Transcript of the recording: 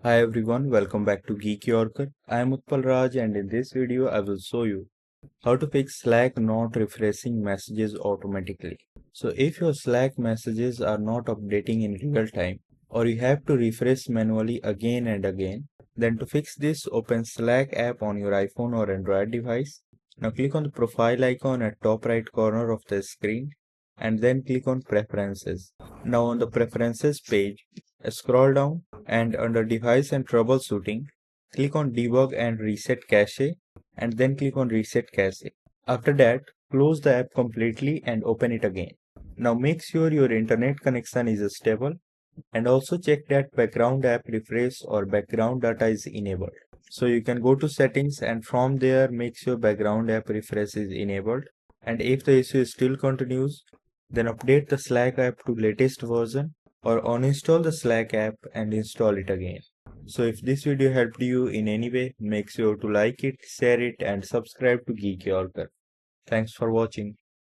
Hi everyone, welcome back to Geek Yorker. I am Utpal Raj and in this video I will show you how to fix Slack not refreshing messages automatically. So if your Slack messages are not updating in real time or you have to refresh manually again and again, then to fix this open Slack app on your iPhone or Android device. Now click on the profile icon at top right corner of the screen and then click on Preferences. Now on the Preferences page, scroll down and under Device and Troubleshooting, click on Debug and Reset Cache and then click on Reset Cache. After that, close the app completely and open it again. Now make sure your internet connection is stable and also check that background app refresh or background data is enabled. So you can go to settings and from there make sure background app refresh is enabled, and if the issue still continues, then update the Slack app to latest version or uninstall the Slack app and install it again. So if this video helped you in any way, make sure to like it, share it and subscribe to Geek Yorker. Thanks for watching.